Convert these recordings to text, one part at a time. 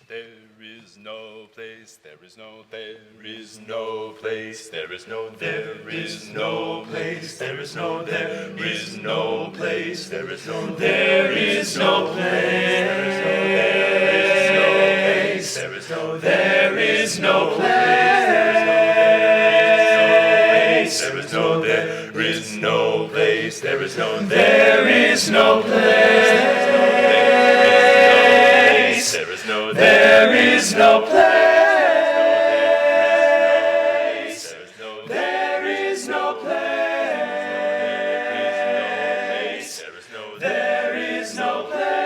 There is no place, there is no, there is no place, there is no, there is no place, there is no, there is no place, there is no, there is no place, there is no, there is no place, there is no, there is no place, there is no, there is no place. There is no, there is no place. There is no place. There is no place.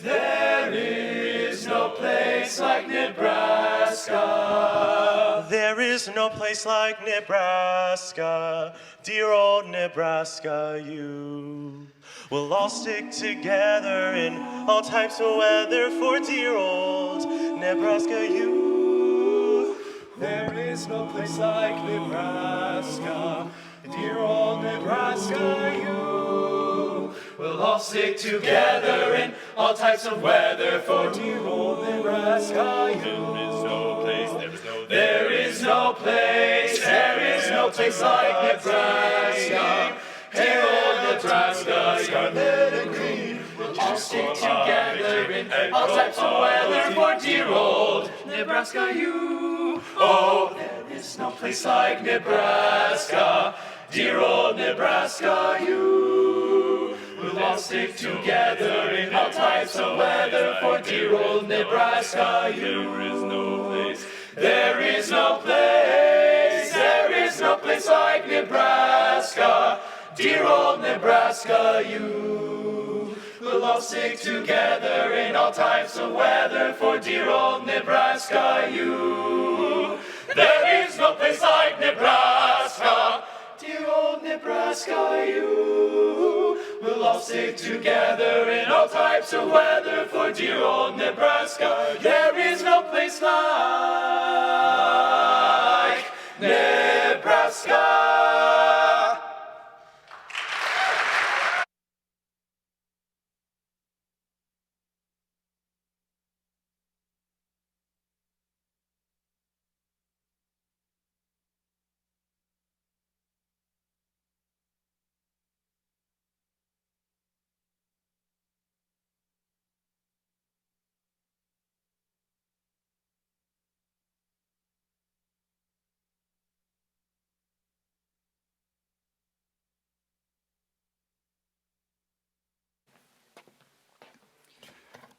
There is no place like Nebraska. There is no place like Nebraska, dear old Nebraska, you. We'll all stick together in all types of weather for dear old Nebraska, you. There is no place like Nebraska, dear old Nebraska, you. We'll all stick together in all types of weather for dear old Nebraska, you. There is no place, there is no place like Nebraska. Dear old Nebraska, scarlet and green, we'll all stick together in all types of weather for dear old Nebraska, you. Oh, there is no place like Nebraska, dear old Nebraska, you. We'll all stick together in all types of weather for dear old Nebraska, you. There is no place, there is no place like Nebraska. Dear old Nebraska, you. We'll all stick together in all types of weather for dear old Nebraska, you. There is no place like Nebraska, dear old Nebraska, you. We'll all stick together in all types of weather for dear old Nebraska. There is no place like Nebraska.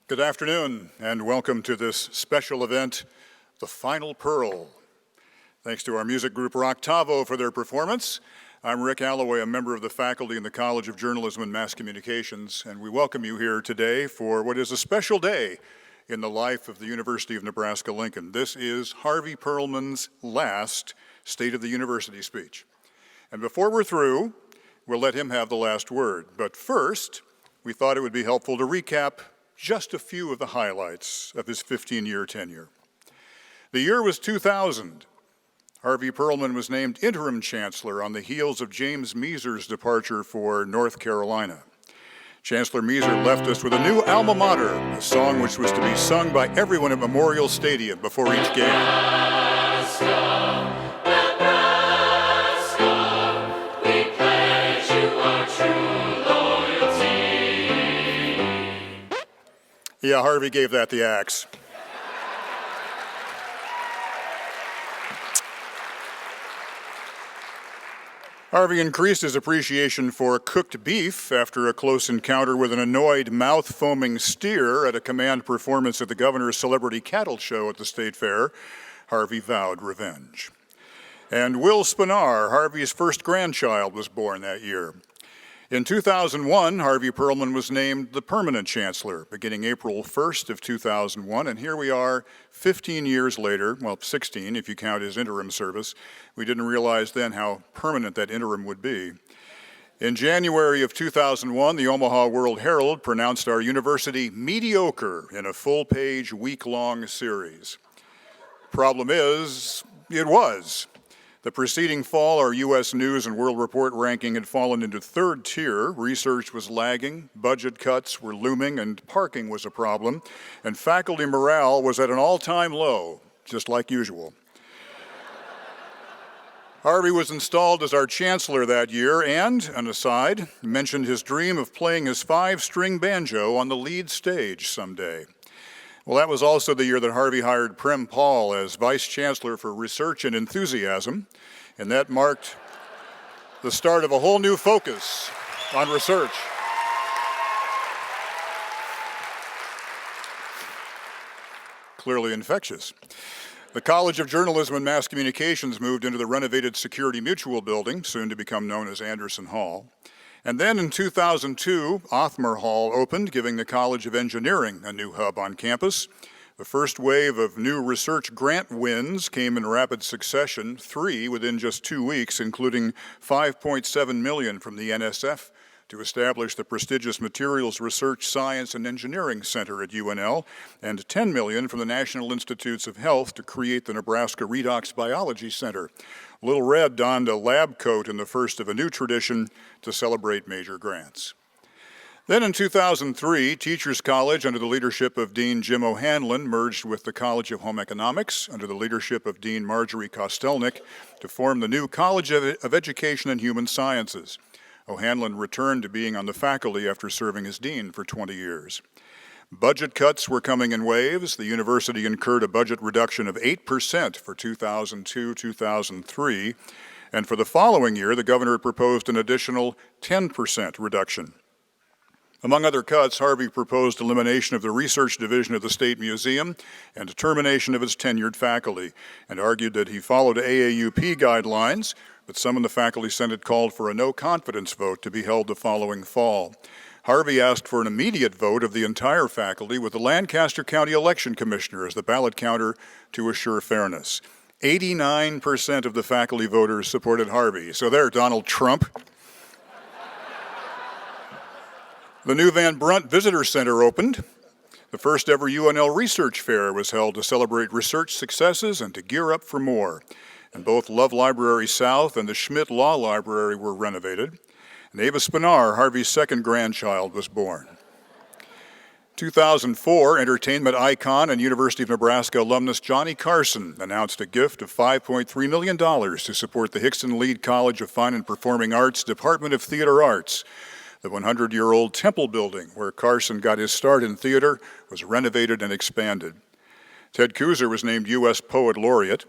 Good afternoon, and welcome to this special event, The Final Pearl. Thanks to our music group Rocktavo for their performance. I'm Rick Alloway, a member of the faculty in the College of Journalism and Mass Communications, and we welcome you here today for what is a special day in the life of the University of Nebraska-Lincoln. This is Harvey Perlman's last State of the University speech. And before we're through, we'll let him have the last word. But first, we thought it would be helpful to recap just a few of the highlights of his 15-year tenure. The year was 2000. Harvey Perlman was named interim chancellor on the heels of James Measer's departure for North Carolina. Chancellor Measer left us with a new alma mater, a song which was to be sung by everyone at Memorial Stadium before each game. Yeah, Harvey gave that the axe. Harvey increased his appreciation for cooked beef after a close encounter with an annoyed, mouth-foaming steer at a command performance at the governor's celebrity cattle show at the state fair. Harvey vowed revenge. And Will Spinar, Harvey's first grandchild, was born that year. In 2001, Harvey Perlman was named the permanent chancellor, beginning April 1st of 2001, and here we are 15 years later, well, 16 if you count his interim service. We didn't realize then how permanent that interim would be. In January of 2001, the Omaha World Herald pronounced our university mediocre in a full-page, week-long series. Problem is, it was. The preceding fall, our U.S. News and World Report ranking had fallen into third tier. Research was lagging, budget cuts were looming, and parking was a problem. And faculty morale was at an all-time low, just like usual. Harvey was installed as our chancellor that year and, an aside, mentioned his dream of playing his 5-string banjo on the lead stage someday. Well, that was also the year that Harvey hired Prem Paul as Vice Chancellor for Research and Enthusiasm, and that marked the start of a whole new focus on research. Clearly infectious. The College of Journalism and Mass Communications moved into the renovated Security Mutual building, soon to become known as Anderson Hall. And then in 2002, Othmer Hall opened, giving the College of Engineering a new hub on campus. The first wave of new research grant wins came in rapid succession, 3 within just 2 weeks, including $5.7 million from the NSF to establish the prestigious Materials Research, Science, and Engineering Center at UNL, and $10 million from the National Institutes of Health to create the Nebraska Redox Biology Center. Little Red donned a lab coat in the first of a new tradition to celebrate major grants. Then in 2003, Teachers College, under the leadership of Dean Jim O'Hanlon, merged with the College of Home Economics, under the leadership of Dean Marjorie Kostelnik, to form the new College of Education and Human Sciences. O'Hanlon returned to being on the faculty after serving as dean for 20 years. Budget cuts were coming in waves. The university incurred a budget reduction of 8% for 2002-2003, and for the following year, the governor proposed an additional 10% reduction. Among other cuts, Harvey proposed elimination of the research division of the State Museum and termination of its tenured faculty, and argued that he followed AAUP guidelines, but some in the Faculty Senate called for a no-confidence vote to be held the following fall. Harvey asked for an immediate vote of the entire faculty with the Lancaster County Election Commissioner as the ballot counter to assure fairness. 89% of the faculty voters supported Harvey. So there, Donald Trump. The new Van Brunt Visitor Center opened. The first ever UNL Research Fair was held to celebrate research successes and to gear up for more. And both Love Library South and the Schmidt Law Library were renovated. And Ava Spinar, Harvey's second grandchild, was born. 2004, entertainment icon and University of Nebraska alumnus Johnny Carson announced a gift of $5.3 million to support the Hickston Lied College of Fine and Performing Arts Department of Theater Arts. The 100-year-old Temple building, where Carson got his start in theater, was renovated and expanded. Ted Kuzer was named U.S. Poet Laureate.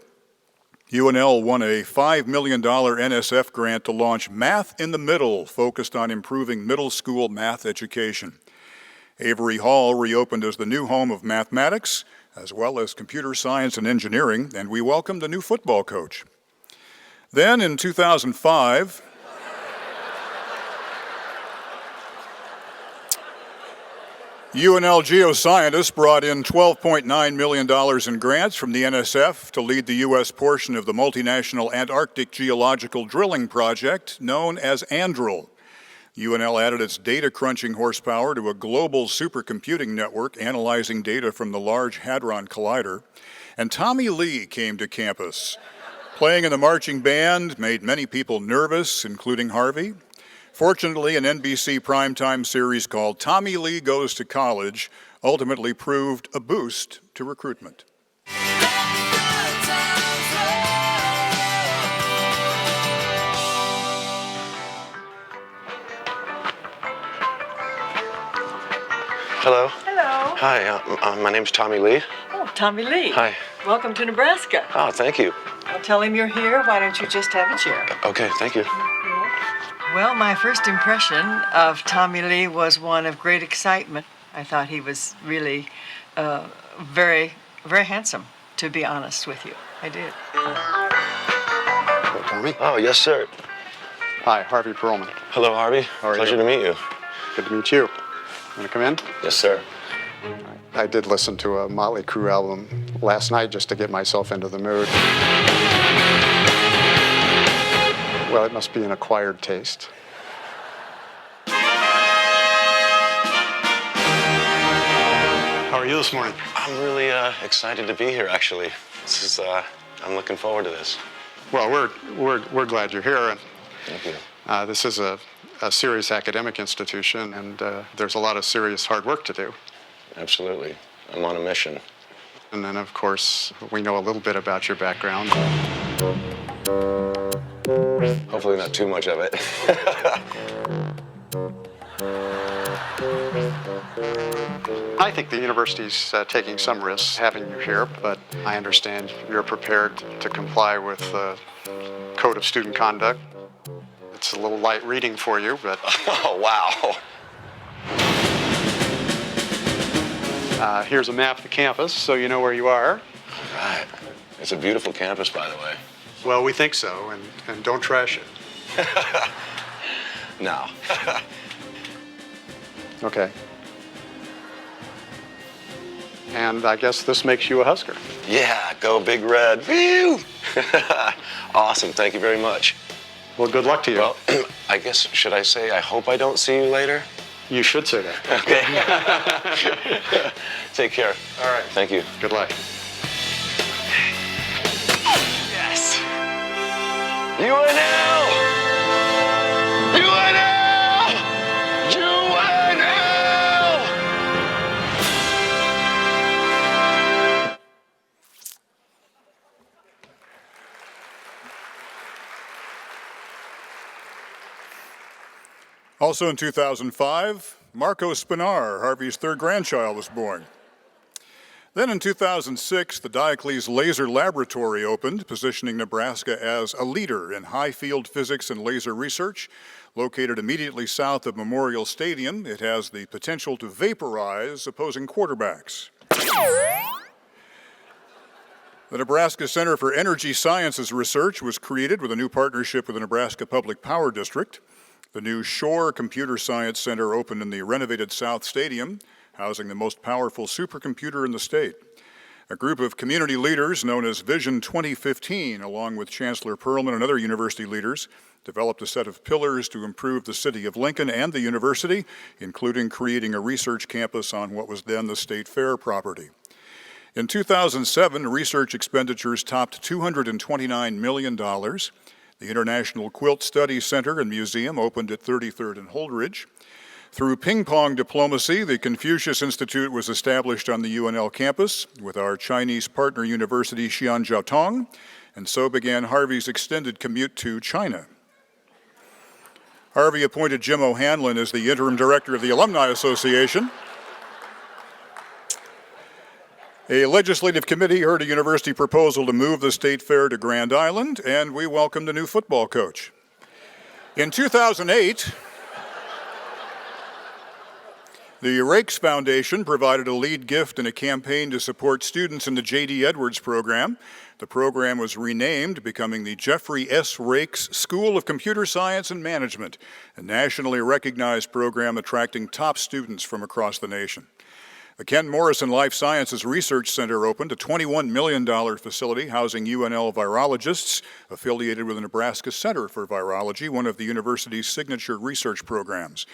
UNL won a $5 million NSF grant to launch Math in the Middle, focused on improving middle school math education. Avery Hall reopened as the new home of mathematics, as well as computer science and engineering, and we welcomed a new football coach. Then in 2005, UNL geoscientists brought in $12.9 million in grants from the NSF to lead the U.S. portion of the multinational Antarctic Geological Drilling Project, known as ANDRIL. UNL added its data crunching horsepower to a global supercomputing network analyzing data from the Large Hadron Collider. And Tommy Lee came to campus. Playing in the marching band made many people nervous, including Harvey. Fortunately, an NBC primetime series called Tommy Lee Goes to College ultimately proved a boost to recruitment. Hello. Hello. Hi, my name's Tommy Lee. Oh, Tommy Lee. Hi. Welcome to Nebraska. Oh, thank you. I'll tell him you're here. Why don't you just have a chair? Okay, thank you. Well, my first impression of Tommy Lee was one of great excitement. I thought he was really very, very handsome, to be honest with you. I did. Hello, Tommy. Oh, yes, sir. Hi, Harvey Perlman. Hello, Harvey. are Pleasure you? to meet you. Good to meet you. Want to come in? Yes, sir. I did listen to a Motley Crue album last night just to get myself into the mood. Well, it must be an acquired taste. How are you this morning? I'm really excited to be here, actually. I'm looking forward to this. Well, we're glad you're here. And Thank you. this is a serious academic institution, and there's a lot of serious hard work to do. Absolutely. I'm on a mission. And then, of course, we know a little bit about your background. Hopefully not too much of it. I think the university's taking some risks having you here, but I understand you're prepared to comply with the Code of Student Conduct. It's a little light reading for you, but Oh, wow. here's a map of the campus, so you know where you are. All right. It's a beautiful campus, by the way. Well, we think so, and don't trash it. No. Okay. And I guess this makes you a Husker. Yeah, go Big Red. Whew. Awesome. Thank you very much. Well, good luck to you. Well, I guess, should I say, I hope I don't see you later? You should say that. Okay. Take care. All right. Thank you. Good luck. Yes. UNL! UNL! UNL! Also in 2005, Marco Spinar, Harvey's third grandchild, was born. Then in 2006, the Diocles Laser Laboratory opened, positioning Nebraska as a leader in high-field physics and laser research. Located immediately south of Memorial Stadium, it has the potential to vaporize opposing quarterbacks. The Nebraska Center for Energy Sciences Research was created with a new partnership with the Nebraska Public Power District. The new Shore Computer Science Center opened in the renovated South Stadium, housing the most powerful supercomputer in the state. A group of community leaders known as Vision 2015, along with Chancellor Perlman and other university leaders, developed a set of pillars to improve the city of Lincoln and the university, including creating a research campus on what was then the State Fair property. In 2007, research expenditures topped $229 million. The International Quilt Study Center and Museum opened at 33rd and Holdridge. Through ping-pong diplomacy, the Confucius Institute was established on the UNL campus with our Chinese partner university Xianjiaotong, and so began Harvey's extended commute to China. Harvey appointed Jim O'Hanlon as the interim director of the Alumni Association. A legislative committee heard a university proposal to move the State Fair to Grand Island, and we welcomed a new football coach. In 2008, the Rakes Foundation provided a lead gift in a campaign to support students in the J.D. Edwards program. The program was renamed, becoming the Jeffrey S. Rakes School of Computer Science and Management, a nationally recognized program attracting top students from across the nation. The Ken Morrison Life Sciences Research Center opened, a $21 million facility housing UNL virologists affiliated with the Nebraska Center for Virology, one of the university's signature research programs.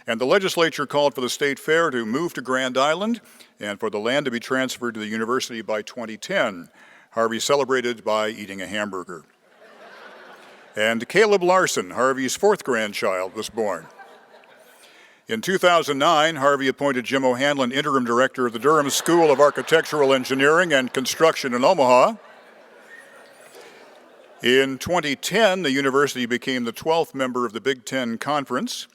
And the legislature called for the State Fair to move to Grand Island and for the land to be transferred to the university by 2010. Harvey celebrated by eating a hamburger. And Caleb Larson, Harvey's fourth grandchild, was born. In 2009, Harvey appointed Jim O'Hanlon interim director of the Durham School of Architectural Engineering and Construction in Omaha. In 2010, the university became the 12th member of the Big Ten Conference.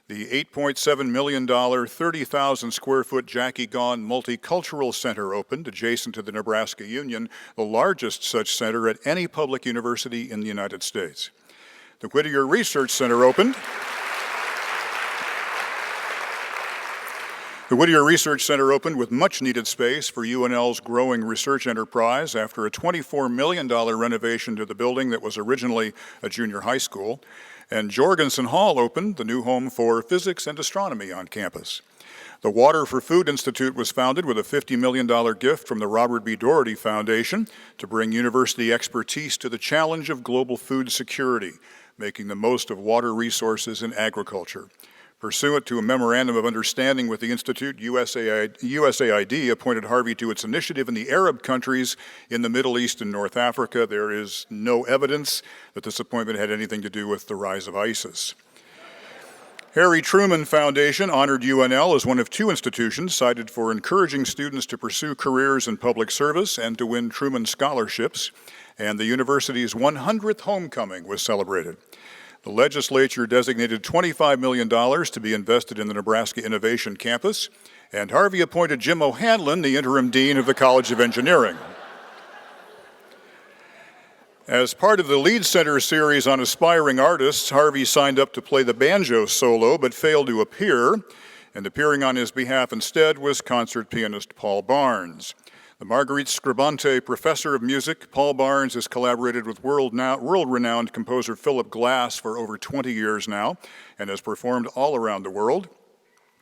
The $8.7 million, 30,000 square foot Jackie Gaughan Multicultural Center opened adjacent to the Nebraska Union, the largest such center at any public university in the United States. The Whittier Research Center opened. The Whittier Research Center opened with much-needed space for UNL's growing research enterprise after a $24 million renovation to the building that was originally a junior high school. And Jorgensen Hall opened, the new home for physics and astronomy on campus. The Water for Food Institute was founded with a $50 million gift from the Robert B. Doherty Foundation to bring university expertise to the challenge of global food security, making the most of water resources in agriculture. Pursuant to a memorandum of understanding with the Institute, USAID appointed Harvey to its initiative in the Arab countries in the Middle East and North Africa. There is no evidence that this appointment had anything to do with the rise of ISIS. Harry Truman Foundation honored UNL as one of 2 institutions cited for encouraging students to pursue careers in public service and to win Truman Scholarships, and the university's 100th homecoming was celebrated. The legislature designated $25 million to be invested in the Nebraska Innovation Campus, and Harvey appointed Jim O'Hanlon the interim dean of the College of Engineering. As part of the Lead Center series on aspiring artists, Harvey signed up to play the banjo solo but failed to appear, and appearing on his behalf instead was concert pianist Paul Barnes. The Marguerite Scribante Professor of Music, Paul Barnes has collaborated with world-renowned composer Philip Glass for over 20 years now and has performed all around the world.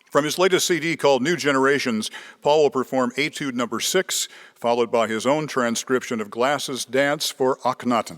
From his latest CD called New Generations, Paul will perform Etude No. 6, followed by his own transcription of Glass's Dance for Akhenaten.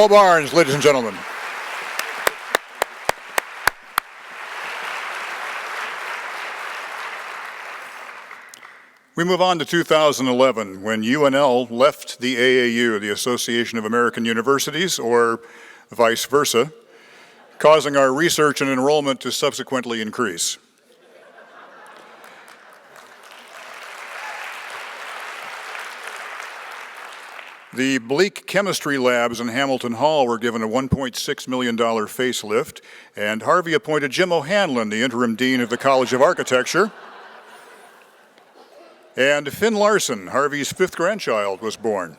Paul Barnes, ladies and gentlemen. We move on to 2011, when UNL left the AAU, the Association of American Universities, or vice versa, causing our research and enrollment to subsequently increase. The Bleak chemistry labs in Hamilton Hall were given a $1.6 million facelift, and Harvey appointed Jim O'Hanlon, the interim dean of the College of Architecture. And Finn Larson, Harvey's fifth grandchild, was born.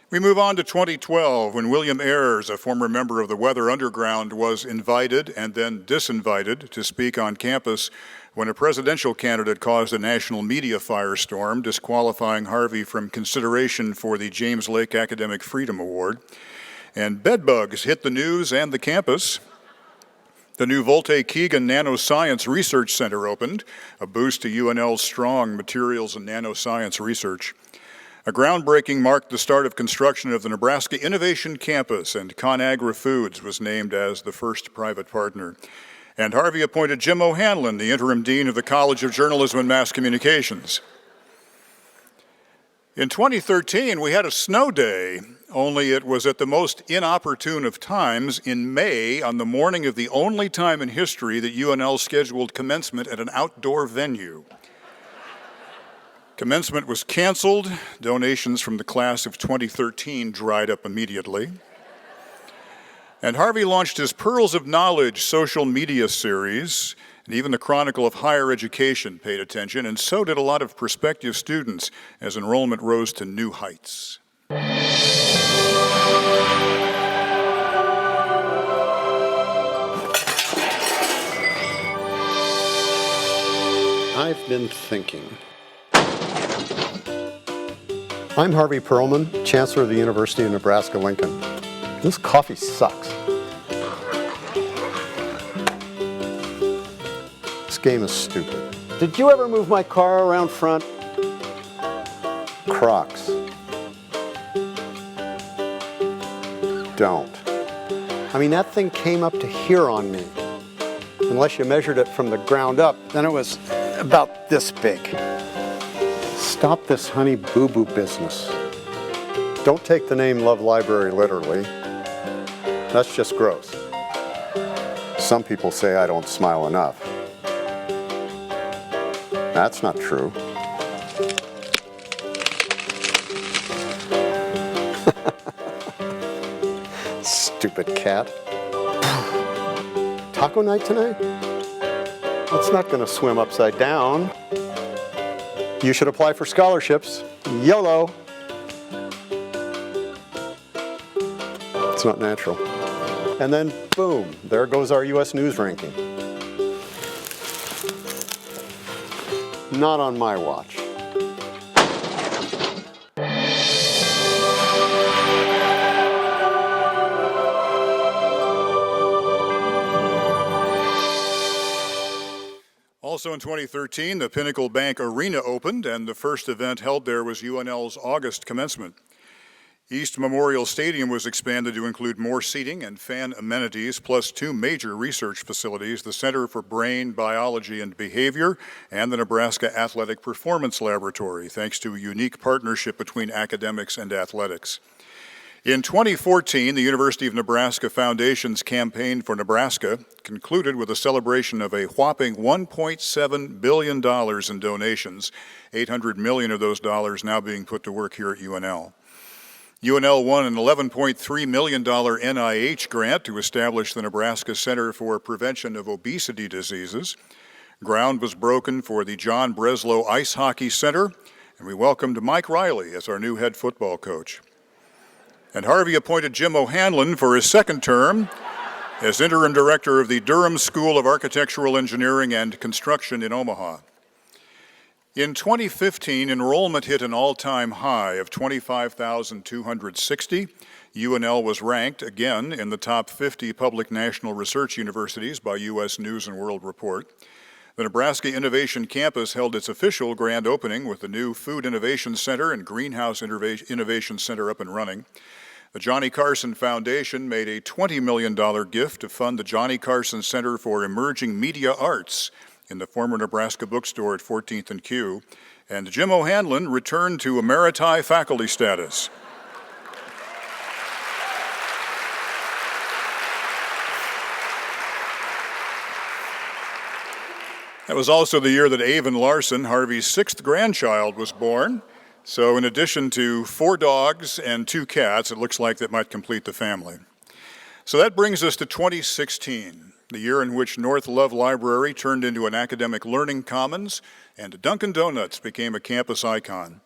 We move on to 2012, when William Ayers, a former member of the Weather Underground, was invited and then disinvited to speak on campus when a presidential candidate caused a national media firestorm, disqualifying Harvey from consideration for the James Lake Academic Freedom Award. And bedbugs hit the news and the campus. The new Volte-Keegan Nanoscience Research Center opened, a boost to UNL's strong materials and nanoscience research. A groundbreaking marked the start of construction of the Nebraska Innovation Campus, and ConAgra Foods was named as the first private partner. And Harvey appointed Jim O'Hanlon, the interim dean of the College of Journalism and Mass Communications. In 2013, we had a snow day, only it was at the most inopportune of times in May, on the morning of the only time in history that UNL scheduled commencement at an outdoor venue. Commencement was canceled. Donations from the class of 2013 dried up immediately. And Harvey launched his Pearls of Knowledge social media series, and even the Chronicle of Higher Education paid attention, and so did a lot of prospective students as enrollment rose to new heights. I've been thinking. I'm Harvey Perlman, Chancellor of the University of Nebraska-Lincoln. This coffee sucks. This game is stupid. Did you ever move my car around front? Crocs. Don't. I mean, that thing came up to here on me. Unless you measured it from the ground up, then it was about this big. Stop this honey boo-boo business. Don't take the name Love Library literally. That's just gross. Some people say I don't smile enough. That's not true. Stupid cat. Taco night tonight? It's not gonna swim upside down. You should apply for scholarships. YOLO. It's not natural. And then, boom, there goes our US News ranking. Not on my watch. Also in 2013, the Pinnacle Bank Arena opened, and the first event held there was UNL's August commencement. East Memorial Stadium was expanded to include more seating and fan amenities, plus two major research facilities, the Center for Brain, Biology, and Behavior, and the Nebraska Athletic Performance Laboratory, thanks to a unique partnership between academics and athletics. In 2014, the University of Nebraska Foundation's Campaign for Nebraska concluded with a celebration of a whopping $1.7 billion in donations, $800 million of those dollars now being put to work here at UNL. UNL won an $11.3 million NIH grant to establish the Nebraska Center for Prevention of Obesity Diseases. Ground was broken for the John Breslow Ice Hockey Center, and we welcomed Mike Riley as our new head football coach. And Harvey appointed Jim O'Hanlon for his second term as interim director of the Durham School of Architectural Engineering and Construction in Omaha. In 2015, enrollment hit an all-time high of 25,260. UNL was ranked again in the top 50 public national research universities by U.S. News and World Report. The Nebraska Innovation Campus held its official grand opening with the new Food Innovation Center and Greenhouse Innovation Center up and running. The Johnny Carson Foundation made a $20 million gift to fund the Johnny Carson Center for Emerging Media Arts in the former Nebraska bookstore at 14th and Q. And Jim O'Hanlon returned to emeriti faculty status. That was also the year that Avon Larson, Harvey's 6th grandchild, was born. So in addition to 4 dogs and 2 cats, it looks like that might complete the family. So that brings us to 2016, the year in which North Love Library turned into an academic learning commons and Dunkin' Donuts became a campus icon.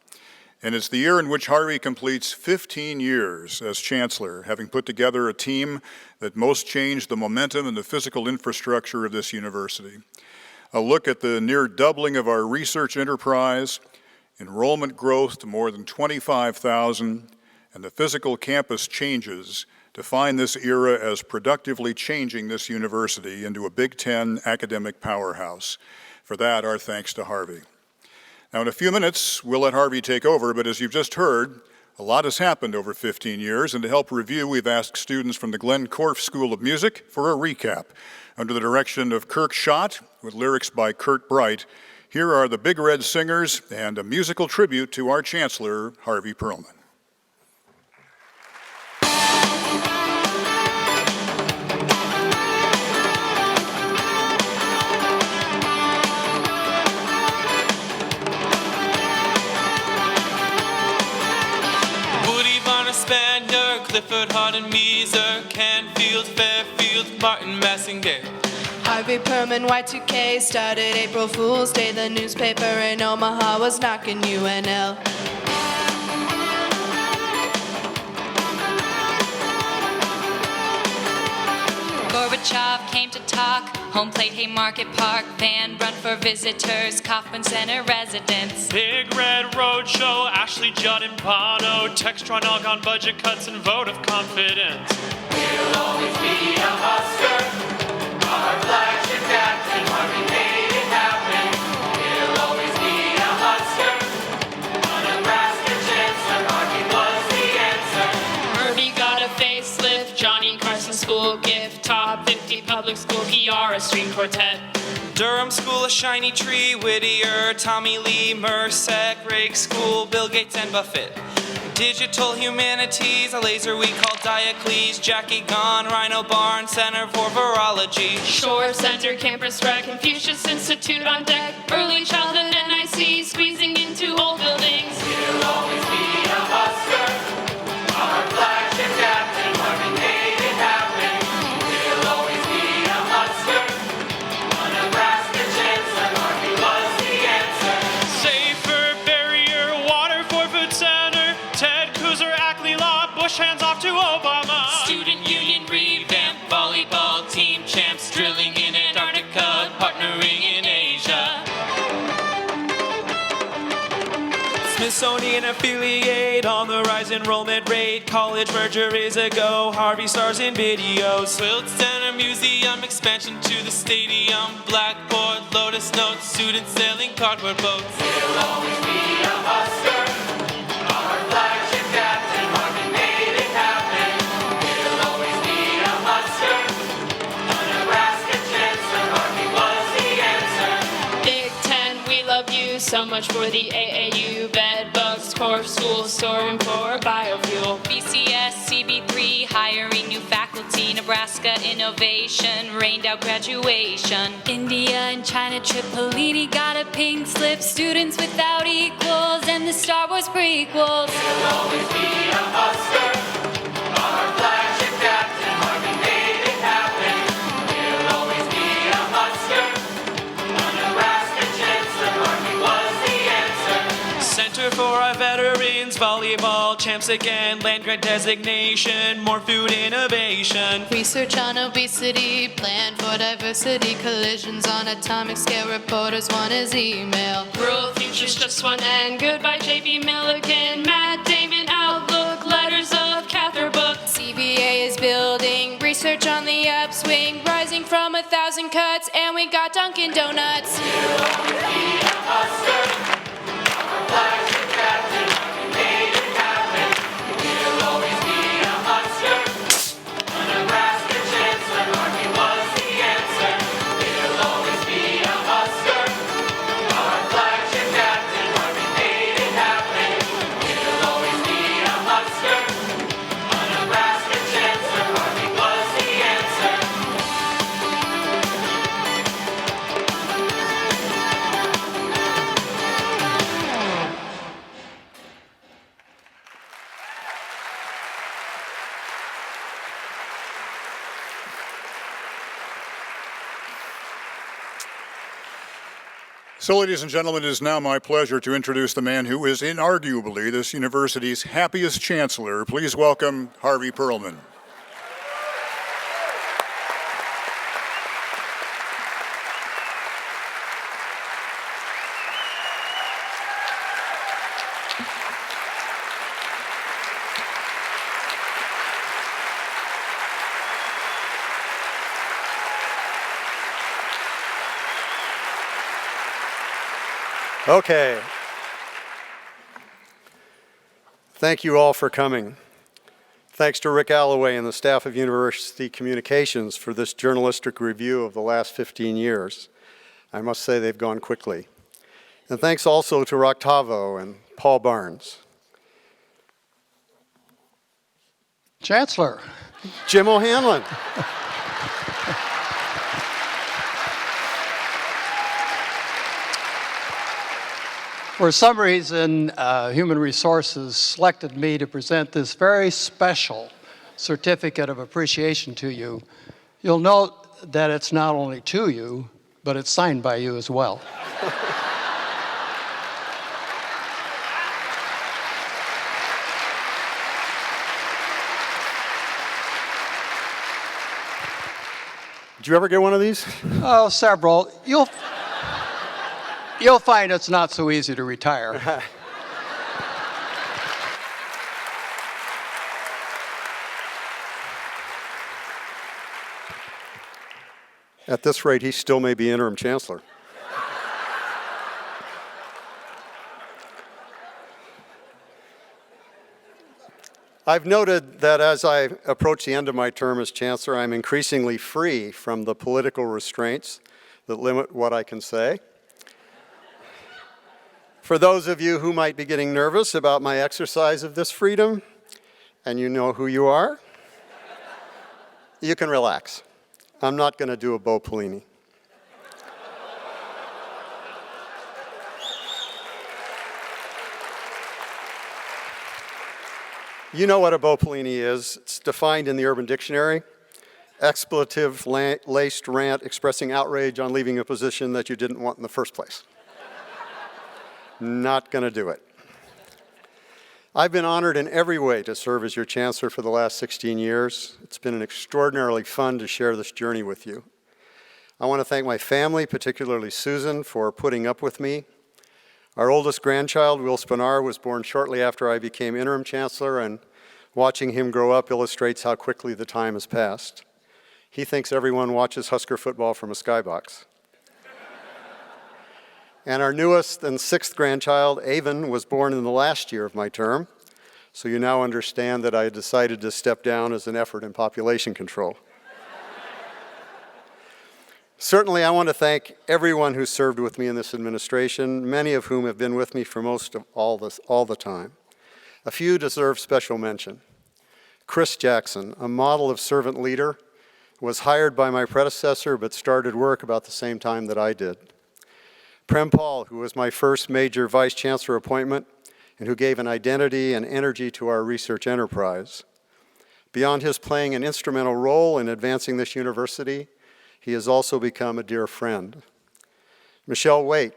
And it's the year in which Harvey completes 15 years as chancellor, having put together a team that most changed the momentum and the physical infrastructure of this university. A look at the near doubling of our research enterprise, enrollment growth to more than 25,000, and the physical campus changes define this era as productively changing this university into a Big Ten academic powerhouse. For that, our thanks to Harvey. Now, in a few minutes, we'll let Harvey take over, but as you've just heard, a lot has happened over 15 years, and to help review, we've asked students from the Glenn Korff School of Music for a recap. Under the direction of Kirk Schott, with lyrics by Kurt Bright, here are the Big Red Singers and a musical tribute to our chancellor, Harvey Perlman. Woody, Varner, Spanier, Clifford, Hardin, Meeser, Canfield, Fairfield, Martin, Massinger. Harvey Perlman, Y2K, started April Fool's Day. The newspaper in Omaha was knocking UNL. Gorbachev came to talk, home plate Haymarket Park, van run for visitors, Kauffman Center residents. Big Red Roadshow, Ashley Judd and Bono, Textron on budget cuts and vote of confidence. We'll always be a Husker. Our flagship captain, Harvey made it happen. He'll always be a Husker. A Nebraska chancellor, Harvey was the answer. Harvey got a facelift, Johnny Carson school gift, top 50 public school Kiara string quartet. Durham School, a shiny tree, Whittier, Tommy Lee, Merced, Rake School, Bill Gates and Buffett. Digital Humanities, a laser we call Diocles, Jackie Gone, Rhino Barn, Center for Virology. Shore Center, Campus Rec, Confucius Institute on deck, early childhood NIC, squeezing into old buildings. He'll always be a Husker. Our flagship captain, Harvey made it happen. He'll always be a Husker. A Nebraska chancellor, Harvey was the answer. Safer barrier, water for food center, Ted Kooser, Ackley Law, Bush hands off to Obama. Student union revamp, volleyball team champs, drilling in Antarctica, partnering in Asia. Smithsonian affiliate, on the rise enrollment rate, college merger is a go, Harvey stars in videos. Wilt Center Museum, expansion to the stadium, Blackboard, Lotus Notes, students selling cardboard boats. He'll always be a Husker. Our flagship captain, Harvey made it happen. He'll always be a Husker. A Nebraska chancellor, Harvey was the answer. Big Ten, we love you so much for the AAU, bed bugs, Korff School, storing for biofuel. BCS, CB3, hiring new faculty, Nebraska innovation, rained out graduation. India and China trip, Polini got a pink slip, students without equals, and the Star Wars prequels. He'll always be a Husker. Our flagship captain, Harvey made it happen. He'll always be a Husker. A Nebraska chancellor, Harvey was the answer. Center for our veterans, volleyball champs again, land grant designation, more food innovation. Research on obesity, plan for diversity, collisions on atomic scale, reporters want his email. Rural Futures just one and goodbye JB Milligan, Matt Damon, Outlook, letters of Cather book. CBA is building, research on the upswing, rising from 1,000 cuts, and we got Dunkin' Donuts. He'll always be a Husker. Our flagship captain, Harvey made it happen. He'll always be a So, ladies and gentlemen, it is now my pleasure to introduce the man who is inarguably this university's happiest chancellor. Please welcome Harvey Perlman. Okay. Thank you all for coming. Thanks to Rick Alloway and the staff of University Communications for this journalistic review of the last 15 years. I must say they've gone quickly. And thanks also to Octavo and Paul Barnes. Chancellor. Jim O'Hanlon. For some reason, Human Resources selected me to present this very special certificate of appreciation to you. You'll note that it's not only to you, but it's signed by you as well. Did you ever get one of these? Oh, several. You'll find it's not so easy to retire. At this rate, he still may be interim chancellor. I've noted that as I approach the end of my term as chancellor, I'm increasingly free from the political restraints that limit what I can say. For those of you who might be getting nervous about my exercise of this freedom, and you know who you are, you can relax. I'm not going to do a Bo Pelini. You know what a Bo Pelini is. It's defined in the Urban Dictionary. Expletive-laced rant expressing outrage on leaving a position that you didn't want in the first place. Not going to do it. I've been honored in every way to serve as your chancellor for the last 16 years. It's been extraordinarily fun to share this journey with you. I want to thank my family, particularly Susan, for putting up with me. Our oldest grandchild, Will Spinar, was born shortly after I became interim chancellor, and watching him grow up illustrates how quickly the time has passed. He thinks everyone watches Husker football from a skybox. And our newest and sixth grandchild, Avon, was born in the last year of my term, so you now understand that I decided to step down as an effort in population control. Certainly, I want to thank everyone who served with me in this administration, many of whom have been with me for most of all the time. A few deserve special mention. Chris Jackson, a model of servant leader, was hired by my predecessor but started work about the same time that I did. Prem Paul, who was my first major vice chancellor appointment and who gave an identity and energy to our research enterprise. Beyond his playing an instrumental role in advancing this university, he has also become a dear friend. Michelle Waite,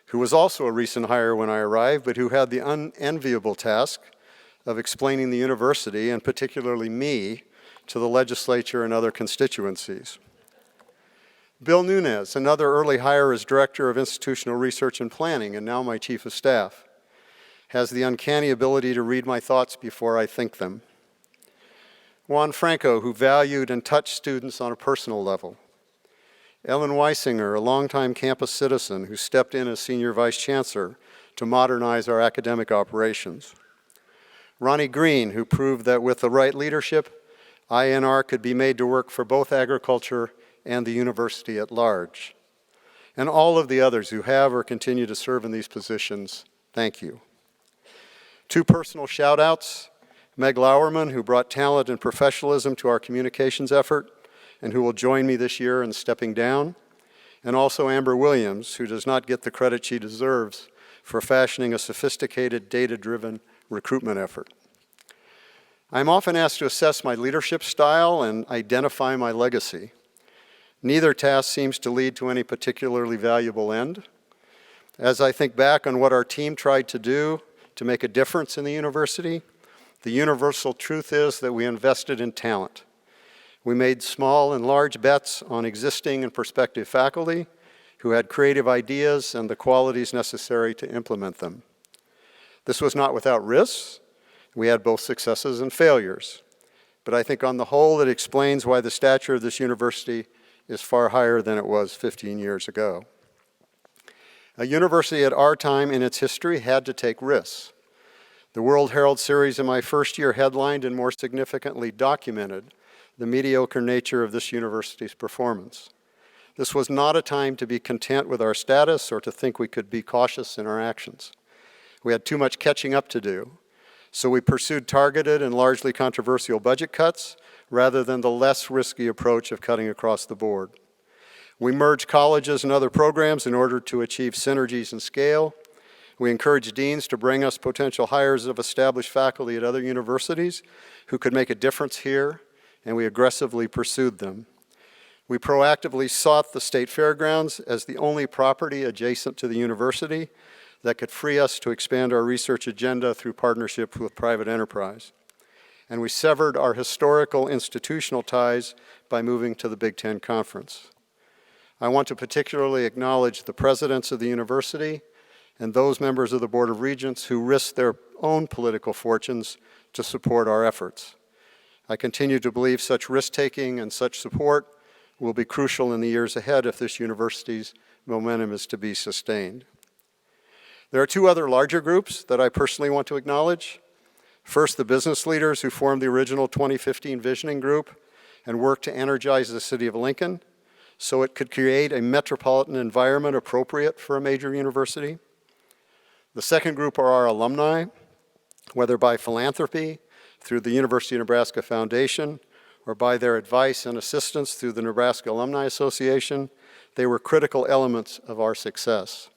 who was also a recent hire when I arrived, but who had the unenviable task of explaining the university, and particularly me, to the legislature and other constituencies. Bill Nunez, another early hire as Director of Institutional Research and Planning, and now my Chief of Staff, has the uncanny ability to read my thoughts before I think them. Juan Franco, who valued and touched students on a personal level. Ellen Weisinger, a longtime campus citizen who stepped in as Senior Vice Chancellor to modernize our academic operations. Ronnie Green, who proved that with the right leadership, INR could be made to work for both agriculture and the university at large. And all of the others who have or continue to serve in these positions, thank you. Two personal shout outs, Meg Lauerman, who brought talent and professionalism to our communications effort and who will join me this year in stepping down, and also Amber Williams, who does not get the credit she deserves for fashioning a sophisticated, data-driven recruitment effort. I'm often asked to assess my leadership style and identify my legacy. Neither task seems to lead to any particularly valuable end. As I think back on what our team tried to do to make a difference in the university, the universal truth is that we invested in talent. We made small and large bets on existing and prospective faculty who had creative ideas and the qualities necessary to implement them. This was not without risks. We had both successes and failures. But I think on the whole, it explains why the stature of this university is far higher than it was 15 years ago. A university at our time in its history had to take risks. The World Herald series in my first year headlined and more significantly documented the mediocre nature of this university's performance. This was not a time to be content with our status or to think we could be cautious in our actions. We had too much catching up to do, so we pursued targeted and largely controversial budget cuts rather than the less risky approach of cutting across the board. We merged colleges and other programs in order to achieve synergies and scale. We encouraged deans to bring us potential hires of established faculty at other universities who could make a difference here, and we aggressively pursued them. We proactively sought the state fairgrounds as the only property adjacent to the university that could free us to expand our research agenda through partnership with private enterprise. And we severed our historical institutional ties by moving to the Big Ten Conference. I want to particularly acknowledge the presidents of the university and those members of the Board of Regents who risked their own political fortunes to support our efforts. I continue to believe such risk-taking and such support will be crucial in the years ahead if this university's momentum is to be sustained. There are two other larger groups that I personally want to acknowledge. First, the business leaders who formed the original 2015 Visioning Group and worked to energize the city of Lincoln so it could create a metropolitan environment appropriate for a major university. The second group are our alumni, whether by philanthropy through the University of Nebraska Foundation or by their advice and assistance through the Nebraska Alumni Association. They were critical elements of our success.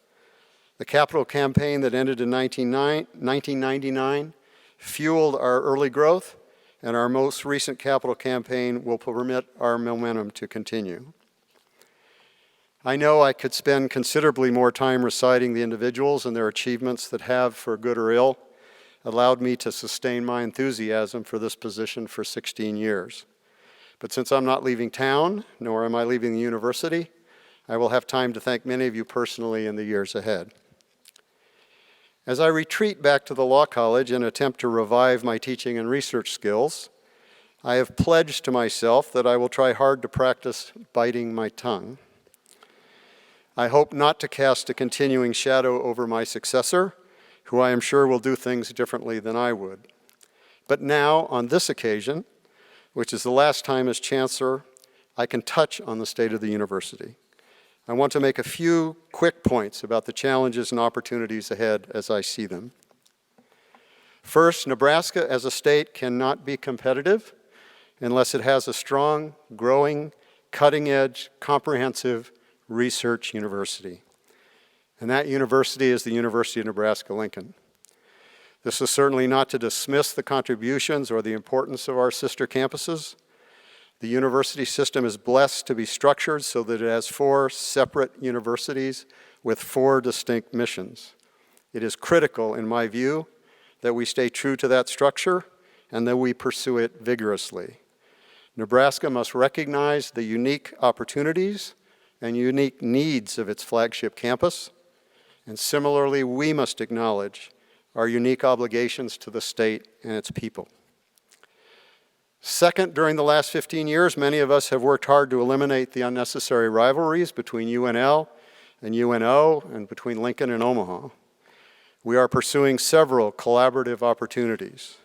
The capital campaign that ended in 1999 fueled our early growth, and our most recent capital campaign will permit our momentum to continue. I know I could spend considerably more time reciting the individuals and their achievements that have, for good or ill, allowed me to sustain my enthusiasm for this position for 16 years. But since I'm not leaving town, nor am I leaving the university, I will have time to thank many of you personally in the years ahead. As I retreat back to the Law College and attempt to revive my teaching and research skills, I have pledged to myself that I will try hard to practice biting my tongue. I hope not to cast a continuing shadow over my successor, who I am sure will do things differently than I would. But now, on this occasion, which is the last time as chancellor, I can touch on the state of the university. I want to make a few quick points about the challenges and opportunities ahead as I see them. First, Nebraska as a state cannot be competitive unless it has a strong, growing, cutting-edge, comprehensive research university. And that university is the University of Nebraska-Lincoln. This is certainly not to dismiss the contributions or the importance of our sister campuses. The university system is blessed to be structured so that it has 4 separate universities with 4 distinct missions. It is critical, in my view, that we stay true to that structure and that we pursue it vigorously. Nebraska must recognize the unique opportunities and unique needs of its flagship campus, and similarly, we must acknowledge our unique obligations to the state and its people. Second, during the last 15 years, many of us have worked hard to eliminate the unnecessary rivalries between UNL and UNO and between Lincoln and Omaha. We are pursuing several collaborative opportunities.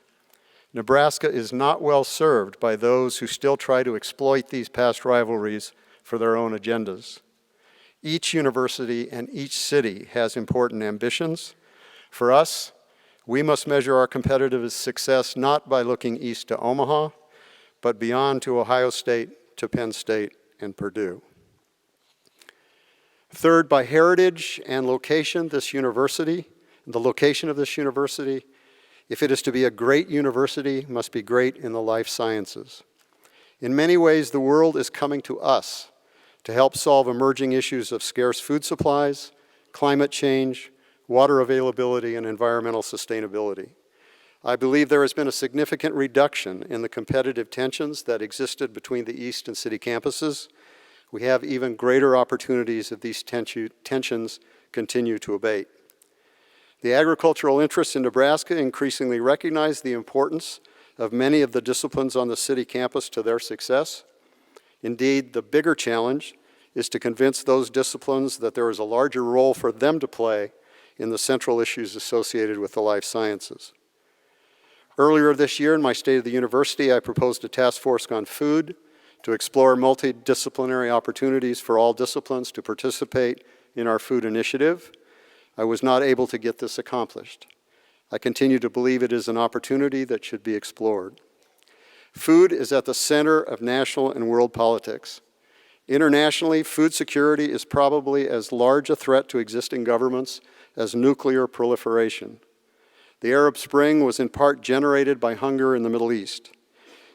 Nebraska is not well served by those who still try to exploit these past rivalries for their own agendas. Each university and each city has important ambitions. For us, we must measure our competitive success not by looking east to Omaha, but beyond to Ohio State, to Penn State, and Purdue. Third, by heritage and location, the location of this university, if it is to be a great university, must be great in the life sciences. In many ways, the world is coming to us to help solve emerging issues of scarce food supplies, climate change, water availability, and environmental sustainability. I believe there has been a significant reduction in the competitive tensions that existed between the East and City campuses. We have even greater opportunities if these tensions continue to abate. The agricultural interests in Nebraska increasingly recognize the importance of many of the disciplines on the City campus to their success. Indeed, the bigger challenge is to convince those disciplines that there is a larger role for them to play in the central issues associated with the life sciences. Earlier this year in my State of the University, I proposed a task force on food to explore multidisciplinary opportunities for all disciplines to participate in our food initiative. I was not able to get this accomplished. I continue to believe it is an opportunity that should be explored. Food is at the center of national and world politics. Internationally, food security is probably as large a threat to existing governments as nuclear proliferation. The Arab Spring was in part generated by hunger in the Middle East.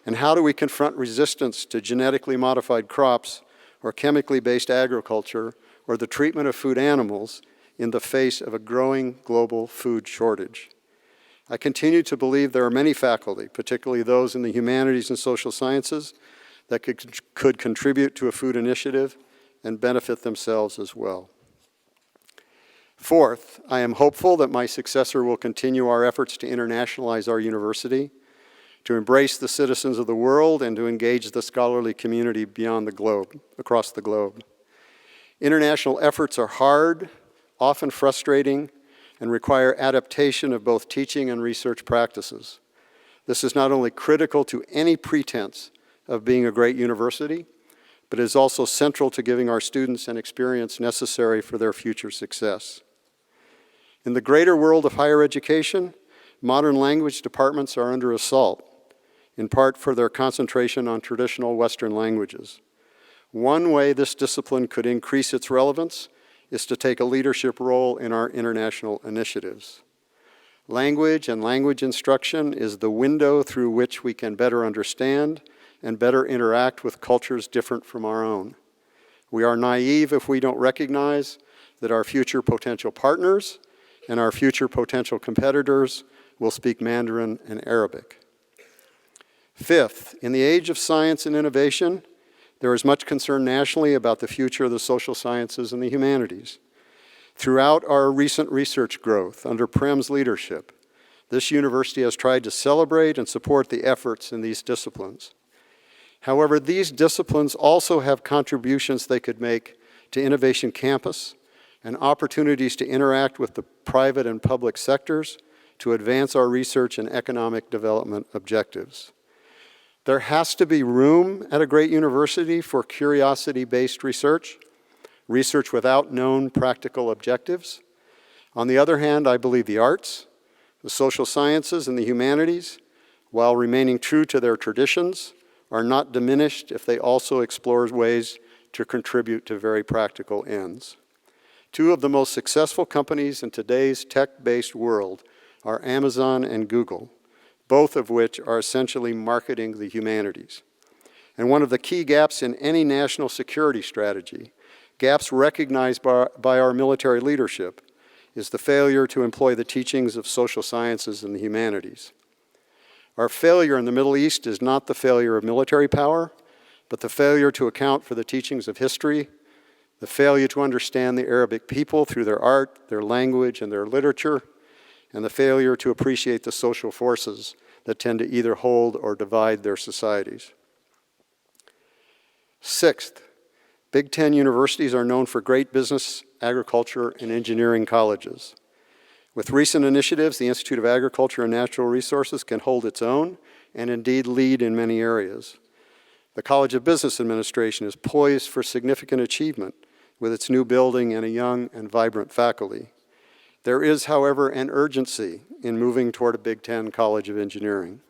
And how do we confront resistance to genetically modified crops or chemically based agriculture or the treatment of food animals in the face of a growing global food shortage? I continue to believe there are many faculty, particularly those in the humanities and social sciences, that could contribute to a food initiative and benefit themselves as well. Fourth, I am hopeful that my successor will continue our efforts to internationalize our university, to embrace the citizens of the world, and to engage the scholarly community beyond the globe, across the globe. International efforts are hard, often frustrating, and require adaptation of both teaching and research practices. This is not only critical to any pretense of being a great university, but is also central to giving our students an experience necessary for their future success. In the greater world of higher education, modern language departments are under assault, in part for their concentration on traditional Western languages. One way this discipline could increase its relevance is to take a leadership role in our international initiatives. Language and language instruction is the window through which we can better understand and better interact with cultures different from our own. We are naive if we don't recognize that our future potential partners and our future potential competitors will speak Mandarin and Arabic. Fifth, in the age of science and innovation, there is much concern nationally about the future of the social sciences and the humanities. Throughout our recent research growth under Prem's leadership, this university has tried to celebrate and support the efforts in these disciplines. However, these disciplines also have contributions they could make to Innovation Campus and opportunities to interact with the private and public sectors to advance our research and economic development objectives. There has to be room at a great university for curiosity-based research, research without known practical objectives. On the other hand, I believe the arts, the social sciences, and the humanities, while remaining true to their traditions, are not diminished if they also explore ways to contribute to very practical ends. Two of the most successful companies in today's tech-based world are Amazon and Google, both of which are essentially marketing the humanities. And one of the key gaps in any national security strategy, gaps recognized by our military leadership, is the failure to employ the teachings of social sciences and the humanities. Our failure in the Middle East is not the failure of military power, but the failure to account for the teachings of history, the failure to understand the Arabic people through their art, their language, and their literature, and the failure to appreciate the social forces that tend to either hold or divide their societies. Sixth, Big Ten universities are known for great business, agriculture, and engineering colleges. With recent initiatives, the Institute of Agriculture and Natural Resources can hold its own and indeed lead in many areas. The College of Business Administration is poised for significant achievement with its new building and a young and vibrant faculty. There is, however, an urgency in moving toward a Big Ten College of Engineering.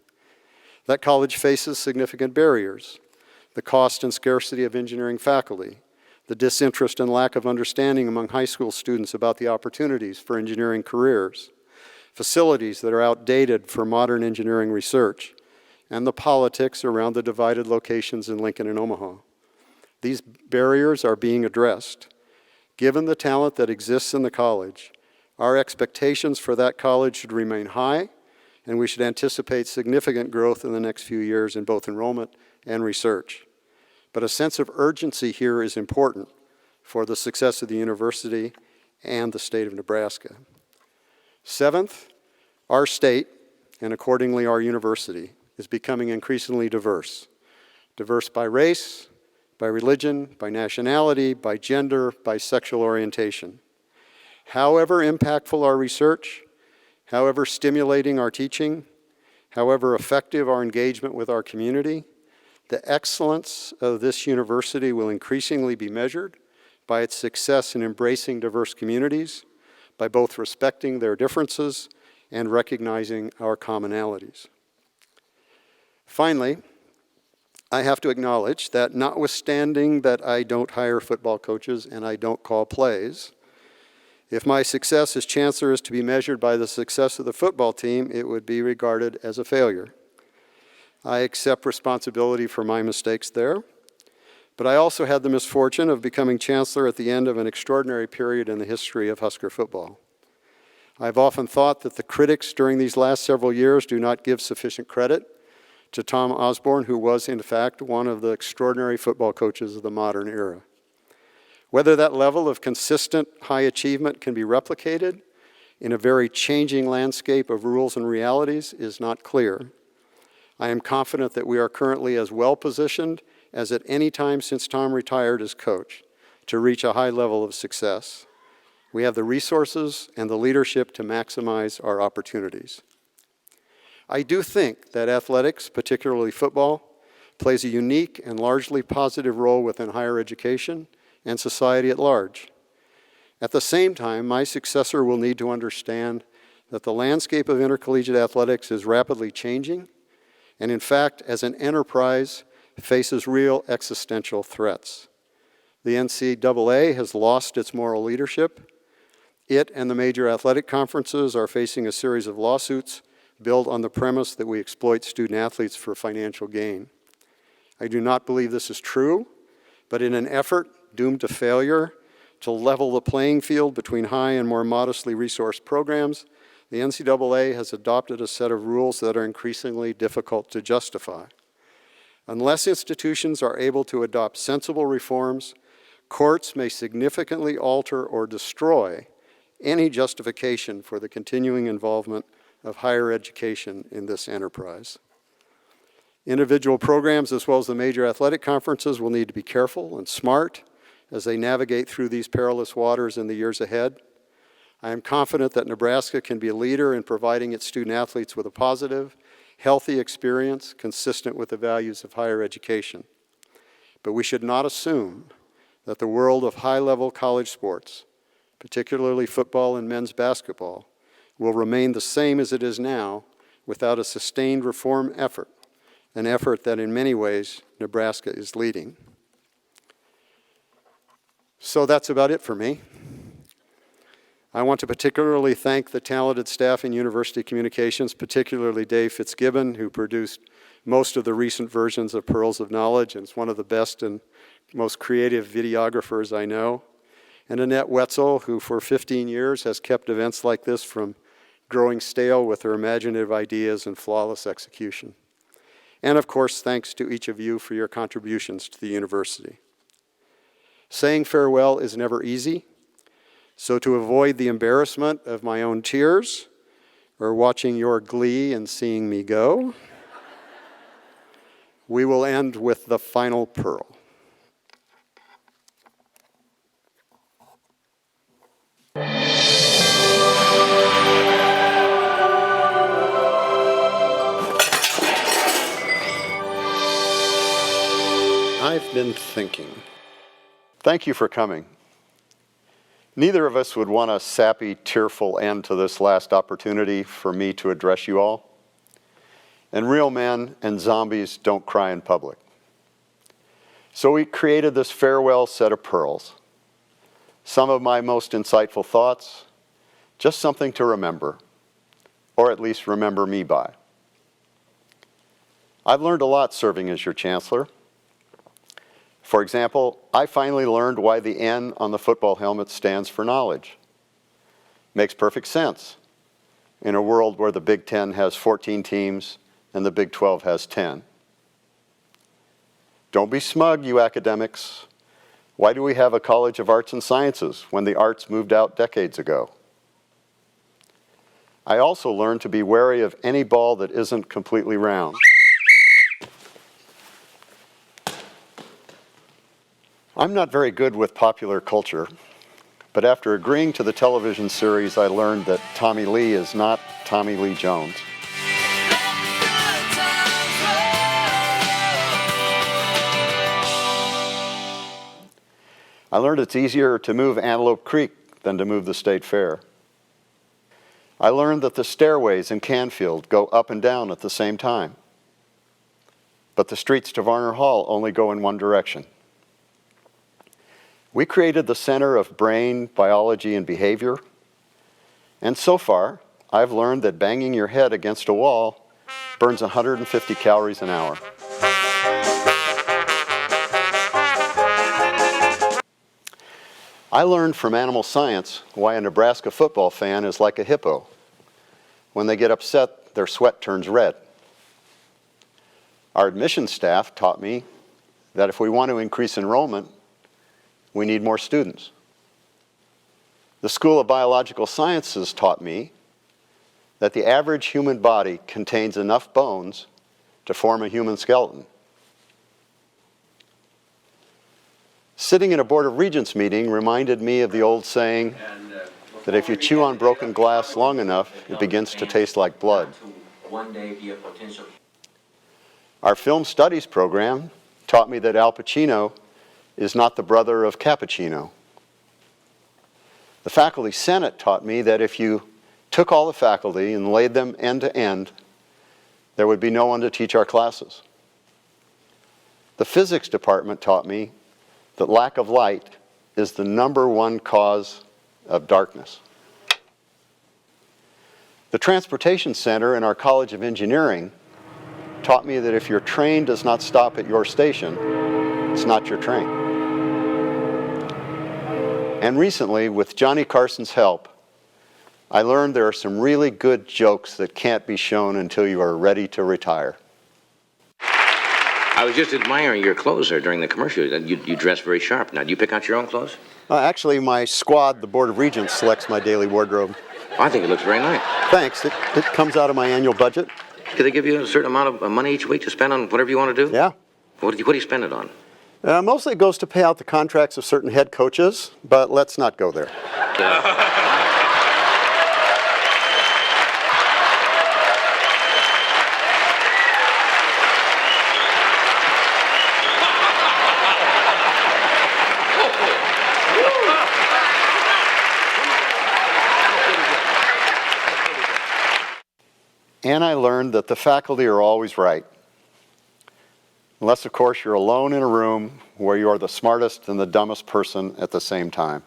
That college faces significant barriers: the cost and scarcity of engineering faculty, the disinterest and lack of understanding among high school students about the opportunities for engineering careers, facilities that are outdated for modern engineering research, and the politics around the divided locations in Lincoln and Omaha. These barriers are being addressed. Given the talent that exists in the college, our expectations for that college should remain high, and we should anticipate significant growth in the next few years in both enrollment and research. But a sense of urgency here is important for the success of the university and the state of Nebraska. Seventh, our state, and accordingly our university, is becoming increasingly diverse. Diverse by race, by religion, by nationality, by gender, by sexual orientation. However impactful our research, however stimulating our teaching, however effective our engagement with our community, the excellence of this university will increasingly be measured by its success in embracing diverse communities, by both respecting their differences and recognizing our commonalities. Finally, I have to acknowledge that notwithstanding that I don't hire football coaches and I don't call plays, if my success as chancellor is to be measured by the success of the football team, it would be regarded as a failure. I accept responsibility for my mistakes there, but I also had the misfortune of becoming chancellor at the end of an extraordinary period in the history of Husker football. I've often thought that the critics during these last several years do not give sufficient credit to Tom Osborne, who was, in fact, one of the extraordinary football coaches of the modern era. Whether that level of consistent high achievement can be replicated in a very changing landscape of rules and realities is not clear. I am confident that we are currently as well positioned as at any time since Tom retired as coach to reach a high level of success. We have the resources and the leadership to maximize our opportunities. I do think that athletics, particularly football, plays a unique and largely positive role within higher education and society at large. At the same time, my successor will need to understand that the landscape of intercollegiate athletics is rapidly changing, and in fact, as an enterprise, faces real existential threats. The NCAA has lost its moral leadership. It and the major athletic conferences are facing a series of lawsuits built on the premise that we exploit student athletes for financial gain. I do not believe this is true, but in an effort doomed to failure to level the playing field between high and more modestly resourced programs, the NCAA has adopted a set of rules that are increasingly difficult to justify. Unless institutions are able to adopt sensible reforms, courts may significantly alter or destroy any justification for the continuing involvement of higher education in this enterprise. Individual programs as well as the major athletic conferences will need to be careful and smart as they navigate through these perilous waters in the years ahead. I am confident that Nebraska can be a leader in providing its student athletes with a positive, healthy experience consistent with the values of higher education. But we should not assume that the world of high-level college sports, particularly football and men's basketball, will remain the same as it is now without a sustained reform effort, an effort that in many ways Nebraska is leading. So that's about it for me. I want to particularly thank the talented staff in University Communications, particularly Dave Fitzgibbon, who produced most of the recent versions of Pearls of Knowledge and is one of the best and most creative videographers I know, and Annette Wetzel, who for 15 years has kept events like this from growing stale with her imaginative ideas and flawless execution. And of course, thanks to each of you for your contributions to the university. Saying farewell is never easy, so to avoid the embarrassment of my own tears or watching your glee in seeing me go, we will end with the final pearl. I've been thinking. Thank you for coming. Neither of us would want a sappy, tearful end to this last opportunity for me to address you all. And real men and zombies don't cry in public. So we created this farewell set of pearls. Some of my most insightful thoughts, just something to remember, or at least remember me by. I've learned a lot serving as your chancellor. For example, I finally learned why the N on the football helmet stands for knowledge. Makes perfect sense in a world where the Big Ten has 14 teams and the Big 12 has 10. Don't be smug, you academics. Why do we have a College of Arts and Sciences when the arts moved out decades ago? I also learned to be wary of any ball that isn't completely round. I'm not very good with popular culture, but after agreeing to the television series, I learned that Tommy Lee is not Tommy Lee Jones. I learned it's easier to move Antelope Creek than to move the State Fair. I learned that the stairways in Canfield go up and down at the same time, but the streets to Varner Hall only go in one direction. We created the Center of Brain, Biology, and Behavior, and so far, I've learned that banging your head against a wall burns 150 calories an hour. I learned from animal science why a Nebraska football fan is like a hippo. When they get upset, their sweat turns red. Our admissions staff taught me that if we want to increase enrollment, we need more students. The School of Biological Sciences taught me that the average human body contains enough bones to form a human skeleton. Sitting in a Board of Regents meeting reminded me of the old saying that if you chew on broken glass long enough, it begins to taste like blood. Our film studies program taught me that Al Pacino is not the brother of Cappuccino. The Faculty Senate taught me that if you took all the faculty and laid them end to end, there would be no one to teach our classes. The physics department taught me that lack of light is the #1 cause of darkness. The Transportation Center in our College of Engineering taught me that if your train does not stop at your station, it's not your train. And recently, with Johnny Carson's help, I learned there are some really good jokes that can't be shown until you are ready to retire. I was just admiring your clothes there during the commercial. You dress very sharp. Now, do you pick out your own clothes? Actually, my squad, the Board of Regents, selects my daily wardrobe. I think it looks very nice. Thanks. It comes out of my annual budget. Do they give you a certain amount of money each week to spend on whatever you want to do? Yeah. What do you spend it on? Mostly it goes to pay out the contracts of certain head coaches, but let's not go there. And I learned that the faculty are always right. Unless, of course, you're alone in a room where you are the smartest and the dumbest person at the same time.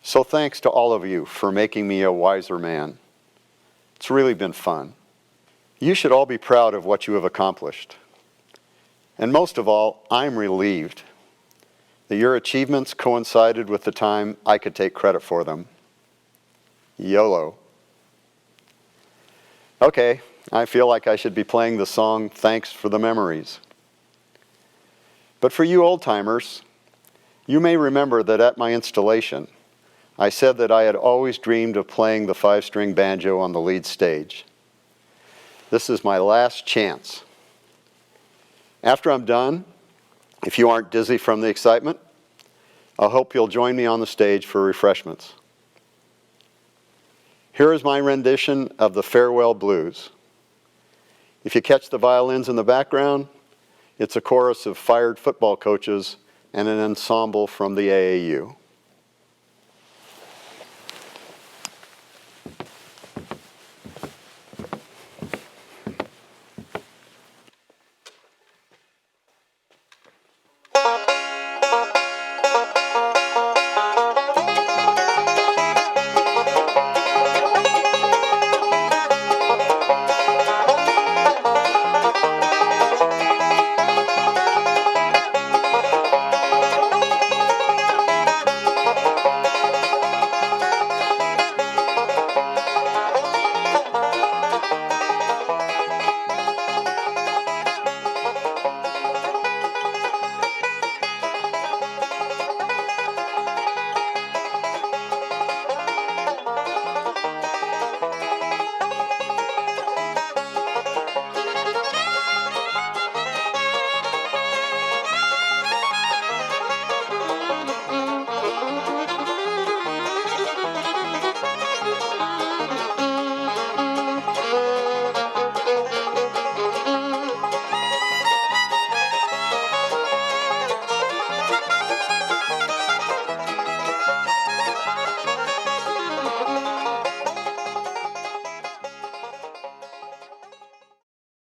So thanks to all of you for making me a wiser man. It's really been fun. You should all be proud of what you have accomplished. And most of all, I'm relieved that your achievements coincided with the time I could take credit for them. YOLO. Okay, I feel like I should be playing the song, Thanks for the Memories. But for you old-timers, you may remember that at my installation, I said that I had always dreamed of playing the 5-string banjo on the lead stage. This is my last chance. After I'm done, if you aren't dizzy from the excitement, I hope you'll join me on the stage for refreshments. Here is my rendition of the Farewell Blues. If you catch the violins in the background, it's a chorus of fired football coaches and an ensemble from the AAU.